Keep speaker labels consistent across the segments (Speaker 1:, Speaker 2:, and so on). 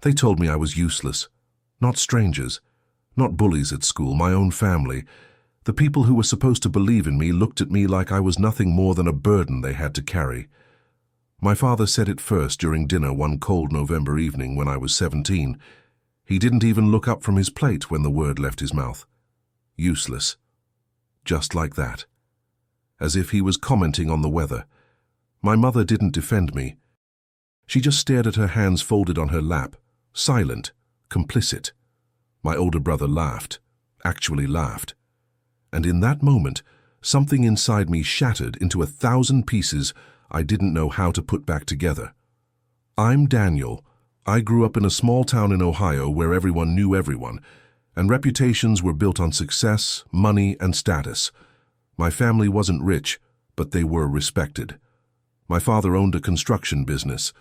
Speaker 1: They told me I was useless. Not strangers, not bullies at school, my own family. The people who were supposed to believe in me looked at me like I was nothing more than a burden they had to carry. My father said it first during dinner one cold November evening when I was 17. He didn't even look up from his plate when the word left his mouth. Useless. Just like that. As if he was commenting on the weather. My mother didn't defend me. She just stared at her hands folded on her lap, silent, complicit. My older brother laughed, actually laughed. And in that moment, something inside me shattered into 1,000 pieces I didn't know how to put back together. I'm Daniel. I grew up in a small town in Ohio where everyone knew everyone, and reputations were built on success, money, and status. My family wasn't rich, but they were respected. My father owned a construction business.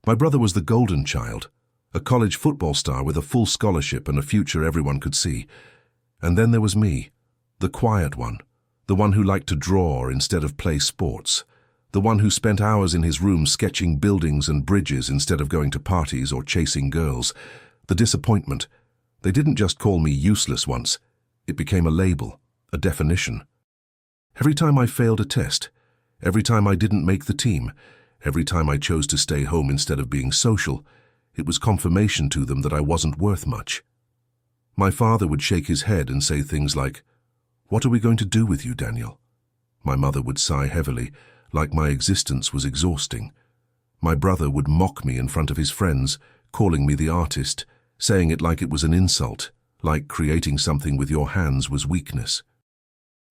Speaker 1: My brother was the golden child, a college football star with a full scholarship and a future everyone could see. And then there was me, the quiet one, the one who liked to draw instead of play sports, the one who spent hours in his room sketching buildings and bridges instead of going to parties or chasing girls. The disappointment. They didn't just call me useless once. It became a label, a definition. Every time I failed a test, every time I didn't make the team, every time I chose to stay home instead of being social, it was confirmation to them that I wasn't worth much. My father would shake his head and say things like, "What are we going to do with you, Daniel?" My mother would sigh heavily, like my existence was exhausting. My brother would mock me in front of his friends, calling me the artist, saying it like it was an insult, like creating something with your hands was weakness.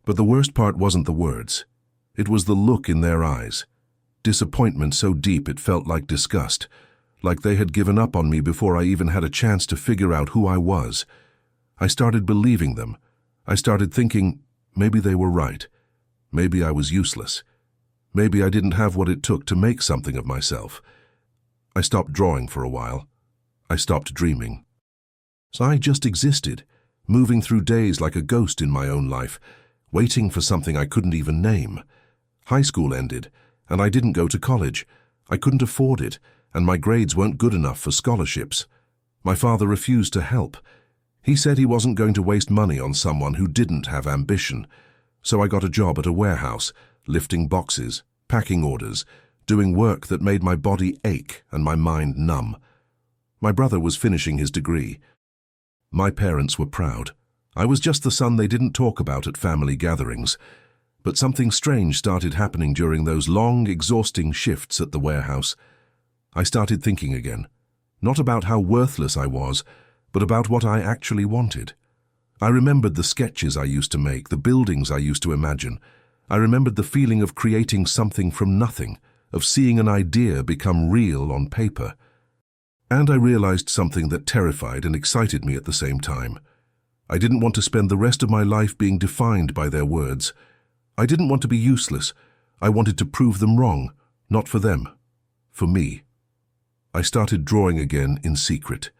Speaker 1: But the worst part wasn't the words. It was the look in their eyes. Disappointment so deep it felt like disgust, like they had given up on me before I even had a chance to figure out who I was. I started believing them. I started thinking, maybe they were right. Maybe I was useless. Maybe I didn't have what it took to make something of myself. I stopped drawing for a while. I stopped dreaming. So I just existed, moving through days like a ghost in my own life, waiting for something I couldn't even name. High school ended, and I didn't go to college. I couldn't afford it, and my grades weren't good enough for scholarships. My father refused to help. He said he wasn't going to waste money on someone who didn't have ambition. So I got a job at a warehouse, lifting boxes, packing orders, doing work that made my body ache and my mind numb. My brother was finishing his degree. My parents were proud. I was just the son they didn't talk about at family gatherings. But something strange started happening during those long, exhausting shifts at the warehouse. I started thinking again, not about how worthless I was, but about what I actually wanted. I remembered the sketches I used to make, the buildings I used to imagine. I remembered the feeling of creating something from nothing, of seeing an idea become real on paper. And I realized something that terrified and excited me at the same time. I didn't want to spend the rest of my life being defined by their words. I didn't want to be useless. I wanted to prove them wrong, not for them, for me. I started drawing again in secret.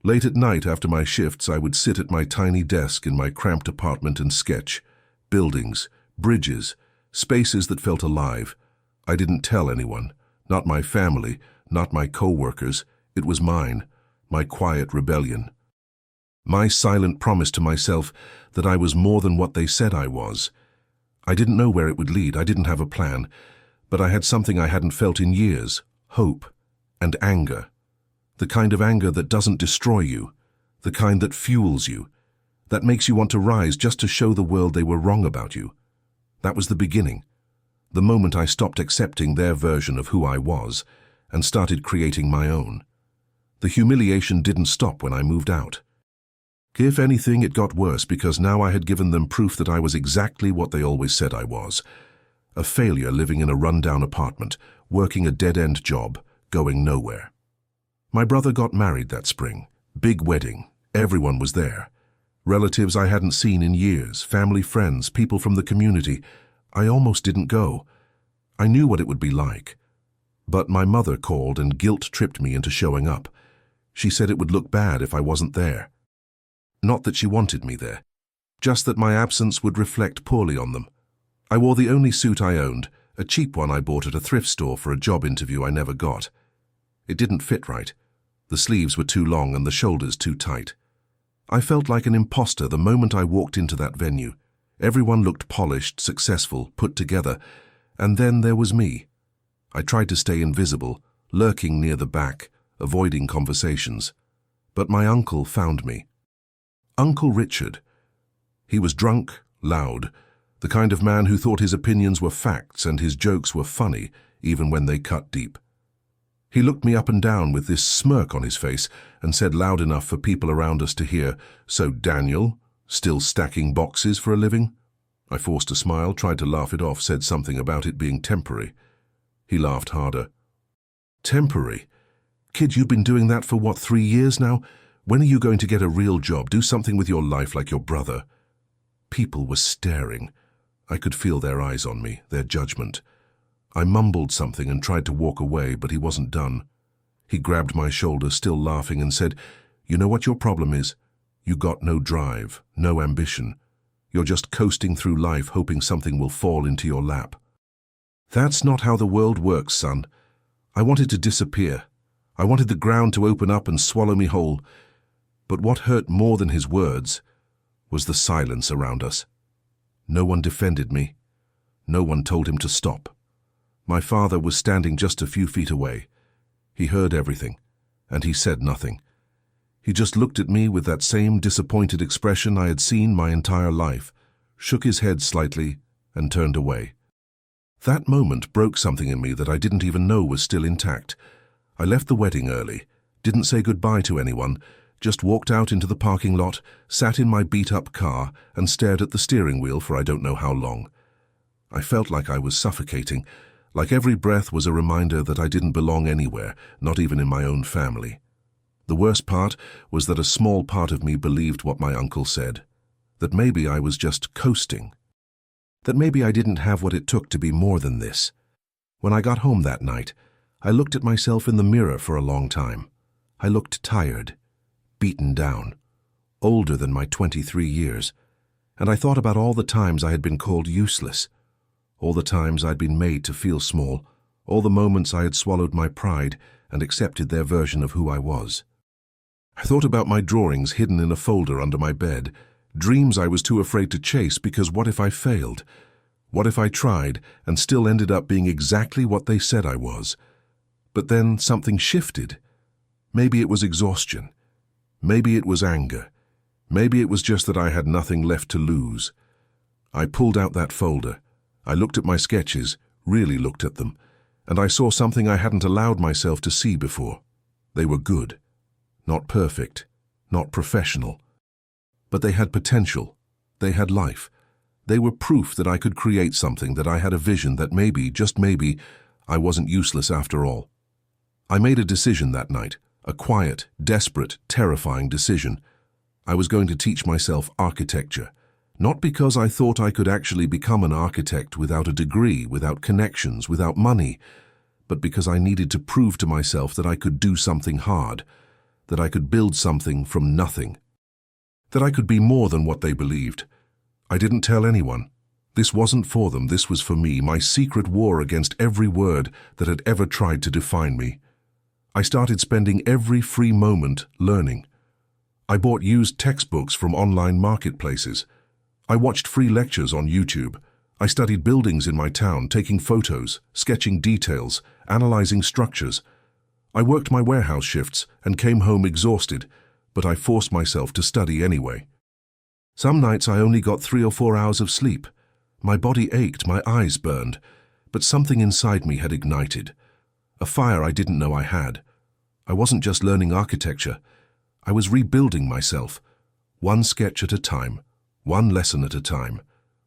Speaker 1: Late at night after my shifts, I would sit at my tiny desk in my cramped apartment and sketch. Buildings, bridges, spaces that felt alive. I didn't tell anyone, not my family, not my co-workers. It was mine, my quiet rebellion. My silent promise to myself that I was more than what they said I was. I didn't know where it would lead, I didn't have a plan, but I had something I hadn't felt in years, hope and anger. The kind of anger that doesn't destroy you, the kind that fuels you, that makes you want to rise just to show the world they were wrong about you. That was the beginning, the moment I stopped accepting their version of who I was and started creating my own. The humiliation didn't stop when I moved out. If anything, it got worse because now I had given them proof that I was exactly what they always said I was. A failure living in a rundown apartment, working a dead-end job, going nowhere. My brother got married that spring. Big wedding. Everyone was there. Relatives I hadn't seen in years, family, friends, people from the community. I almost didn't go. I knew what it would be like. But my mother called and guilt-tripped me into showing up. She said it would look bad if I wasn't there. Not that she wanted me there, just that my absence would reflect poorly on them. I wore the only suit I owned, a cheap one I bought at a thrift store for a job interview I never got. It didn't fit right. The sleeves were too long and the shoulders too tight. I felt like an imposter the moment I walked into that venue. Everyone looked polished, successful, put together, and then there was me. I tried to stay invisible, lurking near the back, avoiding conversations. But my uncle found me. Uncle Richard. He was drunk, loud, the kind of man who thought his opinions were facts and his jokes were funny, even when they cut deep. He looked me up and down with this smirk on his face and said loud enough for people around us to hear, "So Daniel, still stacking boxes for a living?" I forced a smile, tried to laugh it off, said something about it being temporary. He laughed harder. "Temporary? Kid, you've been doing that for what, 3 years now? When are you going to get a real job? Do something with your life like your brother." People were staring. I could feel their eyes on me, their judgment. I mumbled something and tried to walk away, but he wasn't done. He grabbed my shoulder, still laughing, and said, "You know what your problem is? You got no drive, no ambition. You're just coasting through life hoping something will fall into your lap. That's not how the world works, son. I wanted to disappear. I wanted the ground to open up and swallow me whole. But what hurt more than his words was the silence around us. No one defended me. No one told him to stop. My father was standing just a few feet away. He heard everything, and he said nothing. He just looked at me with that same disappointed expression I had seen my entire life, shook his head slightly, and turned away. That moment broke something in me that I didn't even know was still intact. I left the wedding early, didn't say goodbye to anyone, just walked out into the parking lot, sat in my beat-up car, and stared at the steering wheel for I don't know how long. I felt like I was suffocating, like every breath was a reminder that I didn't belong anywhere, not even in my own family. The worst part was that a small part of me believed what my uncle said, that maybe I was just coasting, that maybe I didn't have what it took to be more than this. When I got home that night, I looked at myself in the mirror for a long time. I looked tired, beaten down, older than my 23 years, and I thought about all the times I had been called useless, all the times I'd been made to feel small, all the moments I had swallowed my pride and accepted their version of who I was. I thought about my drawings hidden in a folder under my bed, dreams I was too afraid to chase because what if I failed? What if I tried and still ended up being exactly what they said I was? But then something shifted. Maybe it was exhaustion. Maybe it was anger. Maybe it was just that I had nothing left to lose. I pulled out that folder. I looked at my sketches, really looked at them, and I saw something I hadn't allowed myself to see before. They were good. Not perfect, not professional. But they had potential. They had life. They were proof that I could create something, that I had a vision, that maybe, just maybe, I wasn't useless after all. I made a decision that night, a quiet, desperate, terrifying decision. I was going to teach myself architecture. Not because I thought I could actually become an architect without a degree, without connections, without money, but because I needed to prove to myself that I could do something hard, that I could build something from nothing, that I could be more than what they believed. I didn't tell anyone. This wasn't for them, this was for me, my secret war against every word that had ever tried to define me. I started spending every free moment learning. I bought used textbooks from online marketplaces. I watched free lectures on YouTube. I studied buildings in my town, taking photos, sketching details, analyzing structures. I worked my warehouse shifts and came home exhausted, but I forced myself to study anyway. Some nights I only got 3 or 4 hours of sleep. My body ached, my eyes burned, but something inside me had ignited. A fire I didn't know I had. I wasn't just learning architecture. I was rebuilding myself, one sketch at a time. One lesson at a time,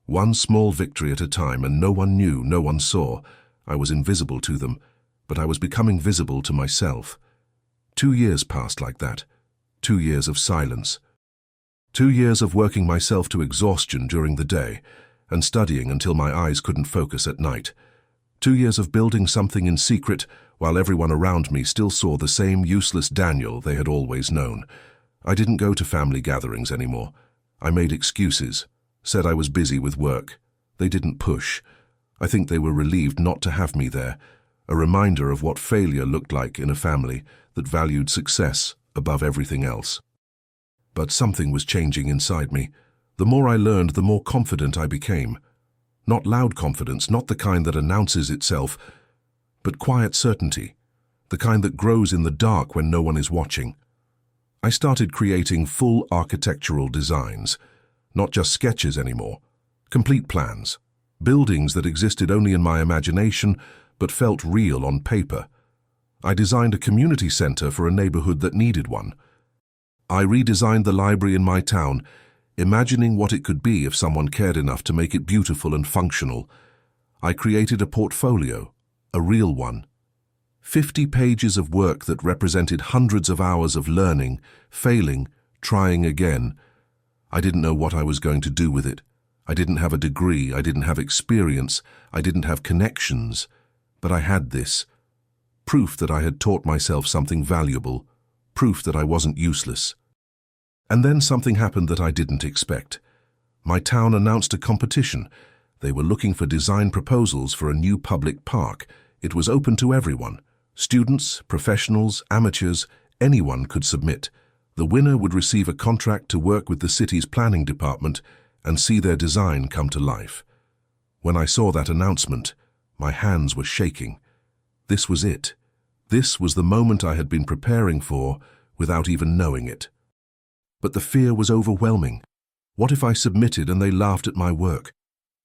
Speaker 1: one small victory at a time, and no one knew, no one saw. I was invisible to them, but I was becoming visible to myself. 2 years passed like that. 2 years of silence. 2 years of working myself to exhaustion during the day and studying until my eyes couldn't focus at night. 2 years of building something in secret while everyone around me still saw the same useless Daniel they had always known. I didn't go to family gatherings anymore. I made excuses, said I was busy with work. They didn't push. I think they were relieved not to have me there, a reminder of what failure looked like in a family that valued success above everything else. But something was changing inside me. The more I learned, the more confident I became. Not loud confidence, not the kind that announces itself, but quiet certainty, the kind that grows in the dark when no one is watching. I started creating full architectural designs, not just sketches anymore, complete plans, buildings that existed only in my imagination but felt real on paper. I designed a community center for a neighborhood that needed one. I redesigned the library in my town, imagining what it could be if someone cared enough to make it beautiful and functional. I created a portfolio, a real one. 50 pages of work that represented hundreds of hours of learning, failing, trying again. I didn't know what I was going to do with it. I didn't have a degree, I didn't have experience, I didn't have connections. But I had this. Proof that I had taught myself something valuable. Proof that I wasn't useless. And then something happened that I didn't expect. My town announced a competition. They were looking for design proposals for a new public park. It was open to everyone. Students, professionals, amateurs, anyone could submit. The winner would receive a contract to work with the city's planning department and see their design come to life. When I saw that announcement, my hands were shaking. This was it. This was the moment I had been preparing for without even knowing it. But the fear was overwhelming. What if I submitted and they laughed at my work?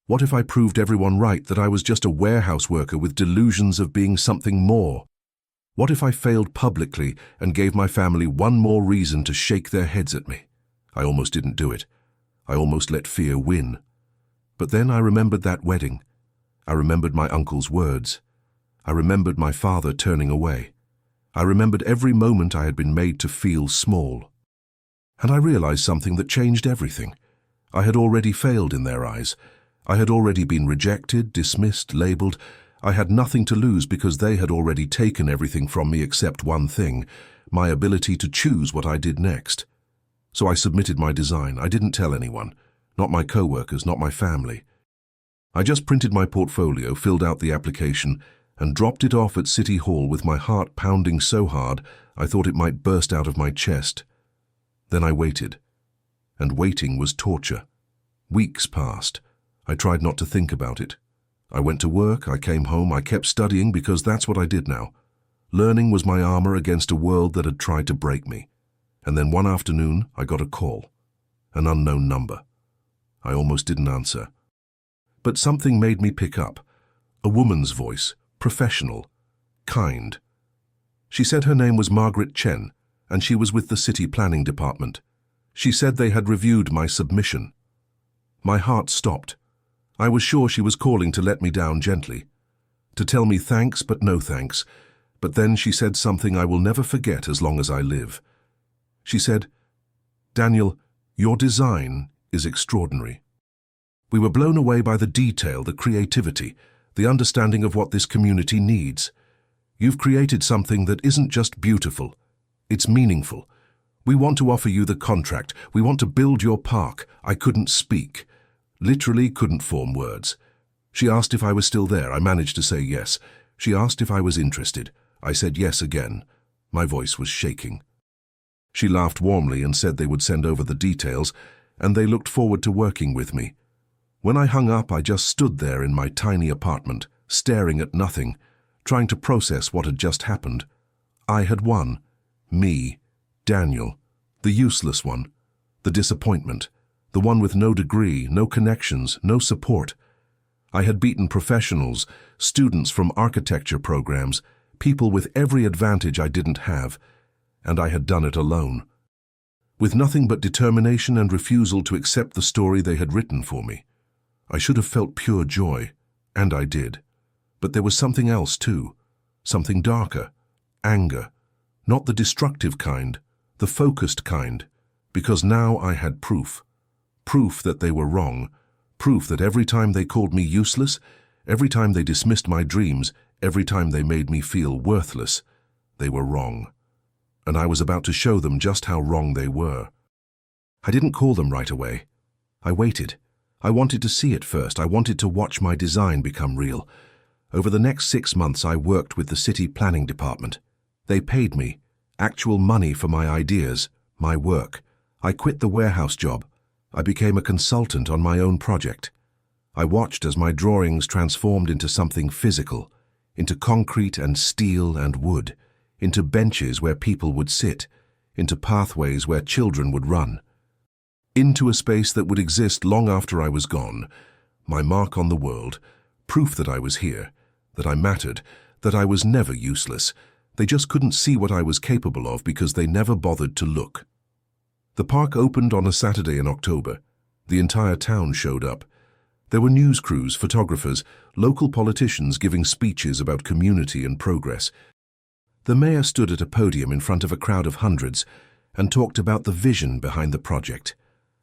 Speaker 1: What if I proved everyone right that I was just a warehouse worker with delusions of being something more? What if I failed publicly and gave my family one more reason to shake their heads at me? I almost didn't do it. I almost let fear win. But then I remembered that wedding. I remembered my uncle's words. I remembered my father turning away. I remembered every moment I had been made to feel small. And I realized something that changed everything. I had already failed in their eyes. I had already been rejected, dismissed, labeled. I had nothing to lose because they had already taken everything from me except one thing, my ability to choose what I did next. So I submitted my design. I didn't tell anyone, not my co-workers, not my family. I just printed my portfolio, filled out the application, and dropped it off at City Hall with my heart pounding so hard I thought it might burst out of my chest. Then I waited. And waiting was torture. Weeks passed. I tried not to think about it. I went to work, I came home, I kept studying because that's what I did now. Learning was my armor against a world that had tried to break me. And then one afternoon, I got a call. An unknown number. I almost didn't answer. But something made me pick up. A woman's voice, professional, kind. She said her name was Margaret Chen, and she was with the city planning department. She said they had reviewed my submission. My heart stopped. I was sure she was calling to let me down gently, to tell me thanks but no thanks. But then she said something I will never forget as long as I live. She said, "Daniel, your design is extraordinary." We were blown away by the detail, the creativity, the understanding of what this community needs. You've created something that isn't just beautiful, it's meaningful. We want to offer you the contract. We want to build your park. I couldn't speak. Literally couldn't form words. She asked if I was still there. I managed to say yes. She asked if I was interested. I said yes again. My voice was shaking. She laughed warmly and said they would send over the details, and they looked forward to working with me. When I hung up, I just stood there in my tiny apartment, staring at nothing, trying to process what had just happened. I had won. Me, Daniel, the useless one, the disappointment, the one with no degree, no connections, no support. I had beaten professionals, students from architecture programs, people with every advantage I didn't have, and I had done it alone. With nothing but determination and refusal to accept the story they had written for me. I should have felt pure joy, and I did. But there was something else too, something darker, anger, not the destructive kind, the focused kind, because now I had proof. Proof that they were wrong, proof that every time they called me useless, every time they dismissed my dreams, every time they made me feel worthless, they were wrong. And I was about to show them just how wrong they were. I didn't call them right away. I waited. I wanted to see it first. I wanted to watch my design become real. Over the next 6 months, I worked with the city planning department. They paid me. actual money for my ideas, my work. I quit the warehouse job. I became a consultant on my own project. I watched as my drawings transformed into something physical, into concrete and steel and wood, into benches where people would sit, into pathways where children would run, into a space that would exist long after I was gone, my mark on the world, proof that I was here, that I mattered, that I was never useless. They just couldn't see what I was capable of because they never bothered to look. The park opened on a Saturday in October. The entire town showed up. There were news crews, photographers, local politicians giving speeches about community and progress. The mayor stood at a podium in front of a crowd of hundreds and talked about the vision behind the project,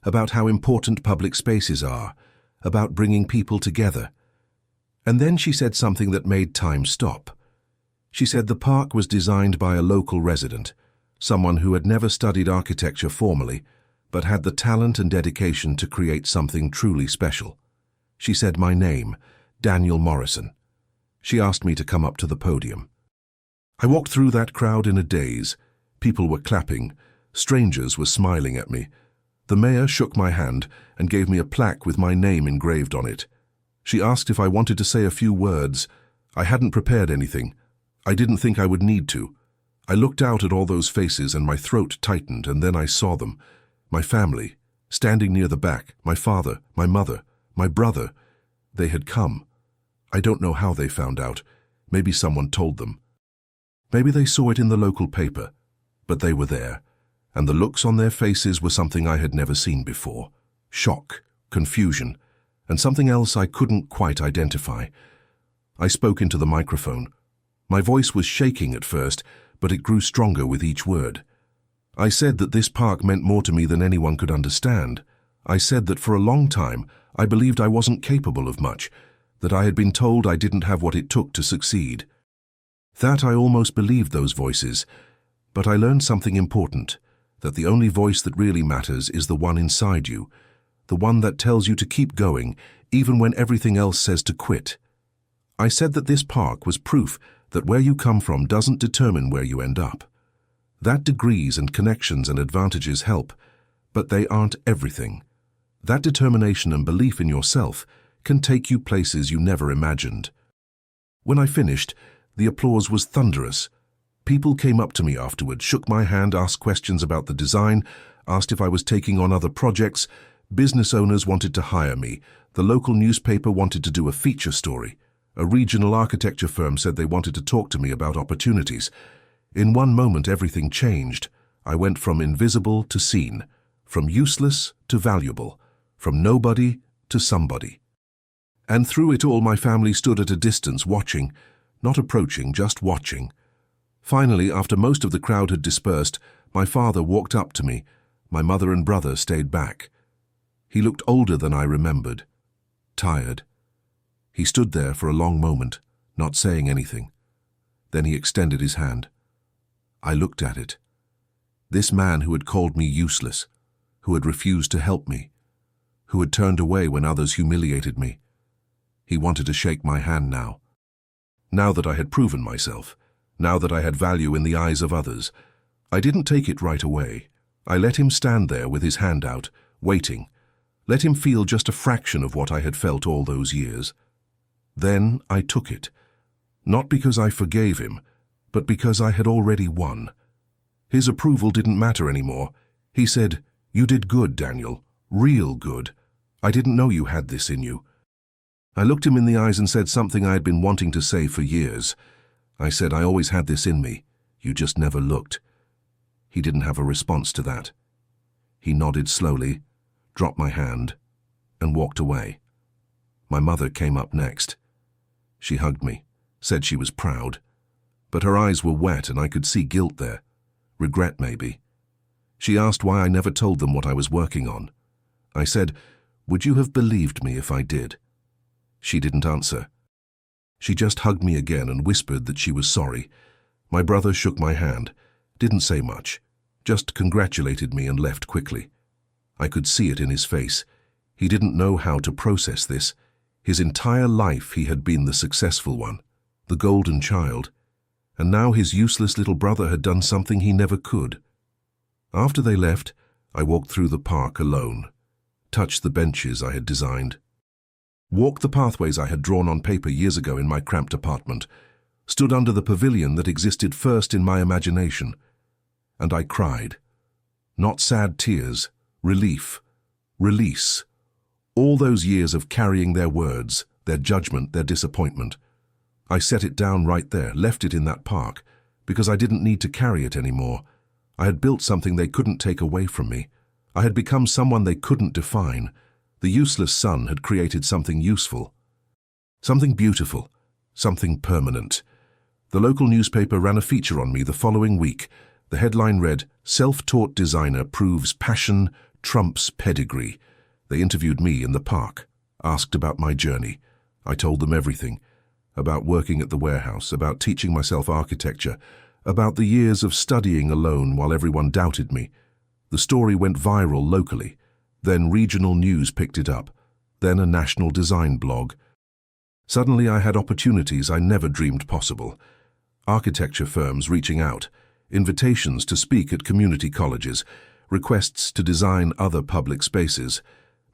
Speaker 1: about how important public spaces are, about bringing people together. And then she said something that made time stop. She said the park was designed by a local resident, someone who had never studied architecture formally, but had the talent and dedication to create something truly special. She said my name, Daniel Morrison. She asked me to come up to the podium. I walked through that crowd in a daze. People were clapping. Strangers were smiling at me. The mayor shook my hand and gave me a plaque with my name engraved on it. She asked if I wanted to say a few words. I hadn't prepared anything. I didn't think I would need to. I looked out at all those faces and my throat tightened, and then I saw them. My family, standing near the back, my father, my mother, my brother. They had come. I don't know how they found out. Maybe someone told them. Maybe they saw it in the local paper. But they were there, and the looks on their faces were something I had never seen before. Shock, confusion, and something else I couldn't quite identify. I spoke into the microphone. My voice was shaking at first, but it grew stronger with each word. I said that this park meant more to me than anyone could understand. I said that for a long time I believed I wasn't capable of much, that I had been told I didn't have what it took to succeed. That I almost believed those voices, but I learned something important, that the only voice that really matters is the one inside you, the one that tells you to keep going, even when everything else says to quit. I said that this park was proof that where you come from doesn't determine where you end up. That degrees and connections and advantages help, but they aren't everything. That determination and belief in yourself can take you places you never imagined. When I finished, the applause was thunderous. People came up to me afterward, shook my hand, asked questions about the design, asked if I was taking on other projects. Business owners wanted to hire me. The local newspaper wanted to do a feature story. A regional architecture firm said they wanted to talk to me about opportunities. In one moment, everything changed. I went from invisible to seen, from useless to valuable, from nobody to somebody. And through it all, my family stood at a distance watching, not approaching, just watching. Finally, after most of the crowd had dispersed, my father walked up to me. My mother and brother stayed back. He looked older than I remembered, tired. He stood there for a long moment, not saying anything. Then he extended his hand. I looked at it. This man who had called me useless, who had refused to help me, who had turned away when others humiliated me. He wanted to shake my hand now. Now that I had proven myself, now that I had value in the eyes of others. I didn't take it right away. I let him stand there with his hand out, waiting. Let him feel just a fraction of what I had felt all those years. Then I took it, not because I forgave him, but because I had already won. His approval didn't matter anymore. He said, "You did good, Daniel, real good. I didn't know you had this in you." I looked him in the eyes and said something I had been wanting to say for years. I said, "I always had this in me. You just never looked." He didn't have a response to that. He nodded slowly, dropped my hand, and walked away. My mother came up next. She hugged me, said she was proud, but her eyes were wet and I could see guilt there, regret maybe. She asked why I never told them what I was working on. I said, "Would you have believed me if I did?" She didn't answer. She just hugged me again and whispered that she was sorry. My brother shook my hand, didn't say much, just congratulated me and left quickly. I could see it in his face. He didn't know how to process this. His entire life he had been the successful one, the golden child, and now his useless little brother had done something he never could. After they left, I walked through the park alone, touched the benches I had designed, walked the pathways I had drawn on paper years ago in my cramped apartment, stood under the pavilion that existed first in my imagination, and I cried. Not sad tears, relief, release. All those years of carrying their words, their judgment, their disappointment. I set it down right there, left it in that park, because I didn't need to carry it anymore. I had built something they couldn't take away from me. I had become someone they couldn't define. The useless son had created something useful, something beautiful, something permanent. The local newspaper ran a feature on me the following week. The headline read, "Self-taught designer proves passion trumps pedigree." They interviewed me in the park, asked about my journey. I told them everything, about working at the warehouse, about teaching myself architecture, about the years of studying alone while everyone doubted me. The story went viral locally, then regional news picked it up, then a national design blog. Suddenly I had opportunities I never dreamed possible. Architecture firms reaching out, invitations to speak at community colleges, requests to design other public spaces.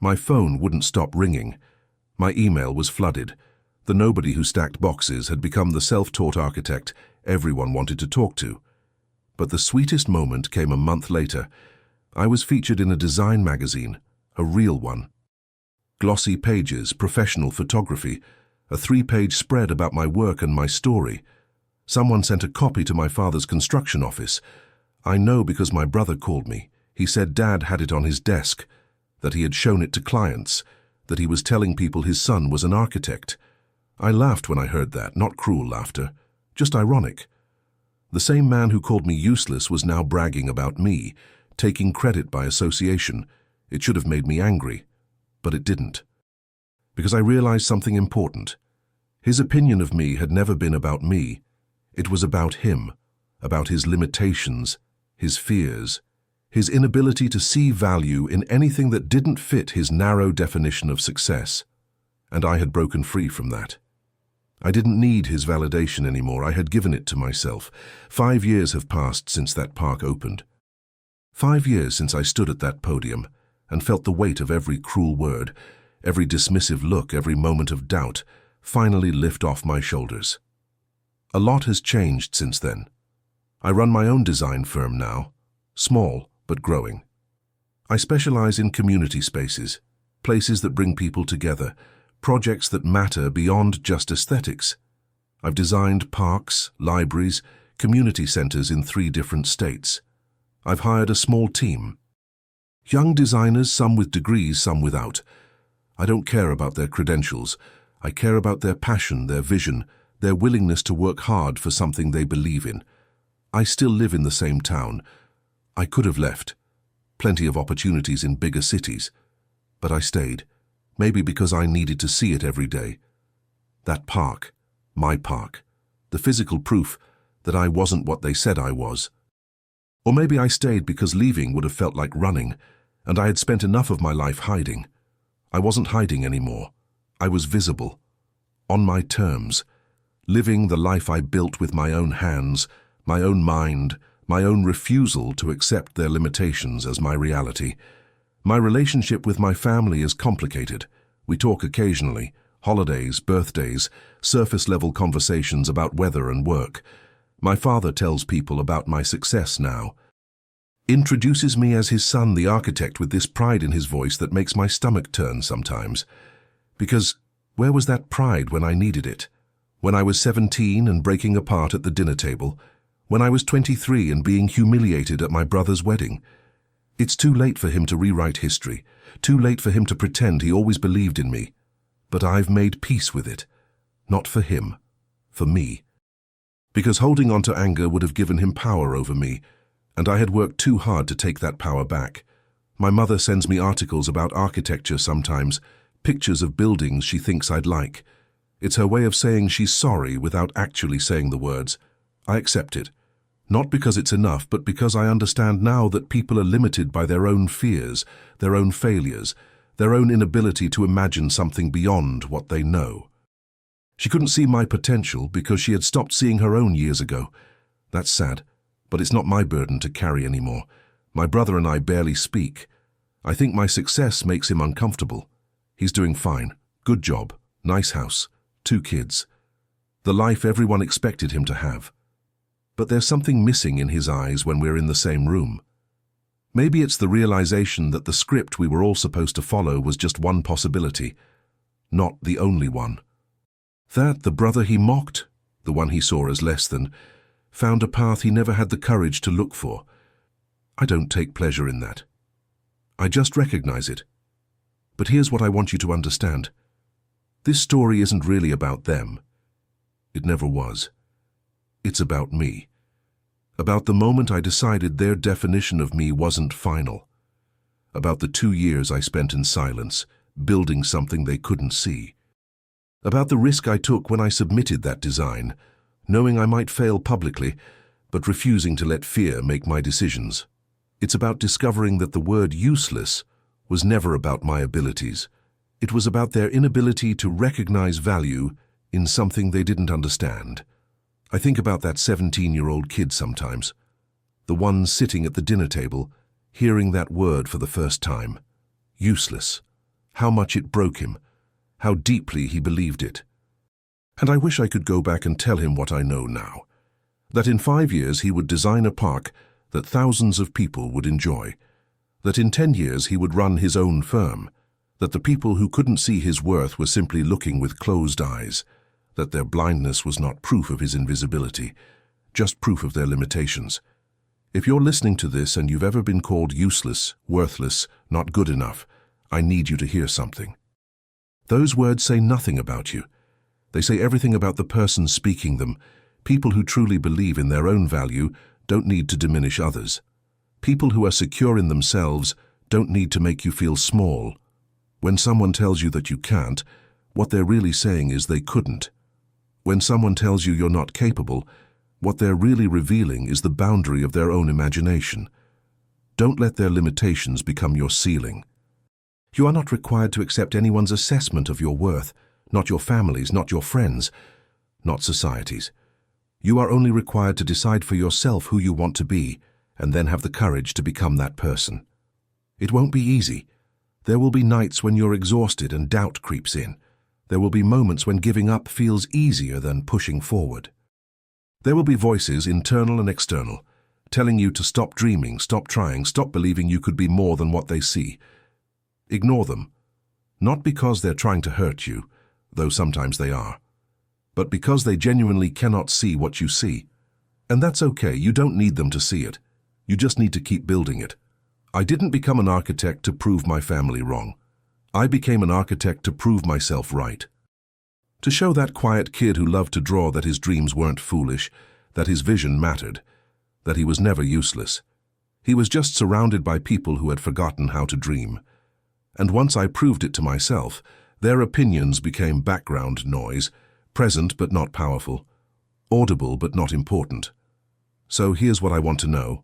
Speaker 1: My phone wouldn't stop ringing. My email was flooded. The nobody who stacked boxes had become the self-taught architect everyone wanted to talk to. But the sweetest moment came a month later. I was featured in a design magazine, a real one. Glossy pages, professional photography, a 3-page spread about my work and my story. Someone sent a copy to my father's construction office. I know because my brother called me. He said Dad had it on his desk, that he had shown it to clients, that he was telling people his son was an architect. I laughed when I heard that, not cruel laughter, just ironic. The same man who called me useless was now bragging about me, taking credit by association. It should have made me angry, but it didn't. Because I realized something important. His opinion of me had never been about me. It was about him, about his limitations, his fears, his inability to see value in anything that didn't fit his narrow definition of success. And I had broken free from that. I didn't need his validation anymore. I had given it to myself. 5 years have passed since that park opened. 5 years since I stood at that podium and felt the weight of every cruel word, every dismissive look, every moment of doubt finally lift off my shoulders. A lot has changed since then. I run my own design firm now, small but growing. I specialize in community spaces, places that bring people together, projects that matter beyond just aesthetics. I've designed parks, libraries, community centers in 3 different states. I've hired a small team. Young designers, some with degrees, some without. I don't care about their credentials. I care about their passion, their vision, their willingness to work hard for something they believe in. I still live in the same town. I could have left. Plenty of opportunities in bigger cities. But I stayed. Maybe because I needed to see it every day. That park, my park, the physical proof that I wasn't what they said I was. Or maybe I stayed because leaving would have felt like running, and I had spent enough of my life hiding. I wasn't hiding anymore. I was visible, on my terms, living the life I built with my own hands, my own mind, my own refusal to accept their limitations as my reality. My relationship with my family is complicated. We talk occasionally, holidays, birthdays, surface-level conversations about weather and work. My father tells people about my success now. Introduces me as his son, the architect, with this pride in his voice that makes my stomach turn sometimes. Because where was that pride when I needed it? When I was 17 and breaking apart at the dinner table? When I was 23 and being humiliated at my brother's wedding? It's too late for him to rewrite history, too late for him to pretend he always believed in me. But I've made peace with it. Not for him, for me. Because holding on to anger would have given him power over me, and I had worked too hard to take that power back. My mother sends me articles about architecture sometimes, pictures of buildings she thinks I'd like. It's her way of saying she's sorry without actually saying the words. I accept it. Not because it's enough, but because I understand now that people are limited by their own fears, their own failures, their own inability to imagine something beyond what they know. She couldn't see my potential because she had stopped seeing her own years ago. That's sad, but it's not my burden to carry anymore. My brother and I barely speak. I think my success makes him uncomfortable. He's doing fine. Good job. Nice house. 2 kids. The life everyone expected him to have. But there's something missing in his eyes when we're in the same room. Maybe it's the realization that the script we were all supposed to follow was just one possibility, not the only one. That the brother he mocked, the one he saw as less than, found a path he never had the courage to look for. I don't take pleasure in that. I just recognize it. But here's what I want you to understand. This story isn't really about them. It never was. It's about me. About the moment I decided their definition of me wasn't final. About the 2 years I spent in silence, building something they couldn't see. About the risk I took when I submitted that design, knowing I might fail publicly, but refusing to let fear make my decisions. It's about discovering that the word useless was never about my abilities. It was about their inability to recognize value in something they didn't understand. I think about that 17-year-old kid sometimes, the one sitting at the dinner table, hearing that word for the first time. Useless. How much it broke him. How deeply he believed it. And I wish I could go back and tell him what I know now. That in 5 years he would design a park that thousands of people would enjoy. That in 10 years he would run his own firm. That the people who couldn't see his worth were simply looking with closed eyes. That their blindness was not proof of his invisibility, just proof of their limitations. If you're listening to this and you've ever been called useless, worthless, not good enough, I need you to hear something. Those words say nothing about you. They say everything about the person speaking them. People who truly believe in their own value don't need to diminish others. People who are secure in themselves don't need to make you feel small. When someone tells you that you can't, what they're really saying is they couldn't. When someone tells you you're not capable, what they're really revealing is the boundary of their own imagination. Don't let their limitations become your ceiling. You are not required to accept anyone's assessment of your worth, not your family's, not your friends', not society's. You are only required to decide for yourself who you want to be, and then have the courage to become that person. It won't be easy. There will be nights when you're exhausted and doubt creeps in. There will be moments when giving up feels easier than pushing forward. There will be voices, internal and external, telling you to stop dreaming, stop trying, stop believing you could be more than what they see. Ignore them, not because they're trying to hurt you, though sometimes they are, but because they genuinely cannot see what you see. And that's okay, you don't need them to see it. You just need to keep building it. I didn't become an architect to prove my family wrong. I became an architect to prove myself right. To show that quiet kid who loved to draw that his dreams weren't foolish, that his vision mattered, that he was never useless. He was just surrounded by people who had forgotten how to dream. And once I proved it to myself, their opinions became background noise, present but not powerful, audible but not important. So here's what I want to know.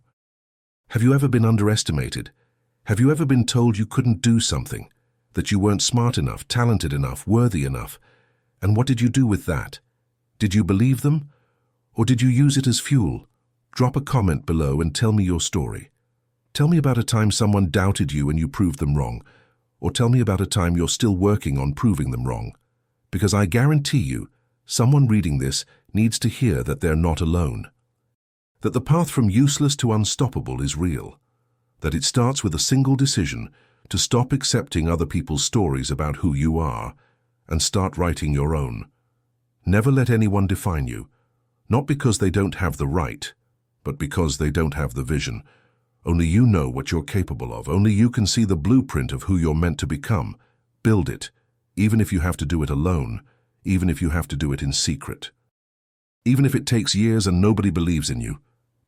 Speaker 1: Have you ever been underestimated? Have you ever been told you couldn't do something? That you weren't smart enough, talented enough, worthy enough? And what did you do with that? Did you believe them? Or did you use it as fuel? Drop a comment below and tell me your story. Tell me about a time someone doubted you and you proved them wrong. Or tell me about a time you're still working on proving them wrong. Because I guarantee you, someone reading this needs to hear that they're not alone. That the path from useless to unstoppable is real. That it starts with a single decision to stop accepting other people's stories about who you are and start writing your own. Never let anyone define you, not because they don't have the right, but because they don't have the vision. Only you know what you're capable of. Only you can see the blueprint of who you're meant to become. Build it, even if you have to do it alone, even if you have to do it in secret. Even if it takes years and nobody believes in you,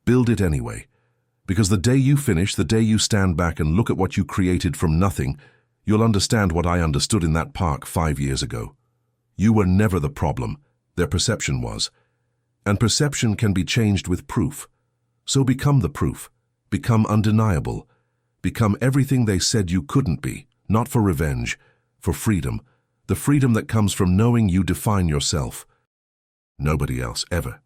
Speaker 1: build it anyway. Because the day you finish, the day you stand back and look at what you created from nothing, you'll understand what I understood in that park 5 years ago. You were never the problem. Their perception was. And perception can be changed with proof. So become the proof. Become undeniable. Become everything they said you couldn't be, not for revenge, for freedom, The freedom that comes from knowing you define yourself. Nobody else, ever.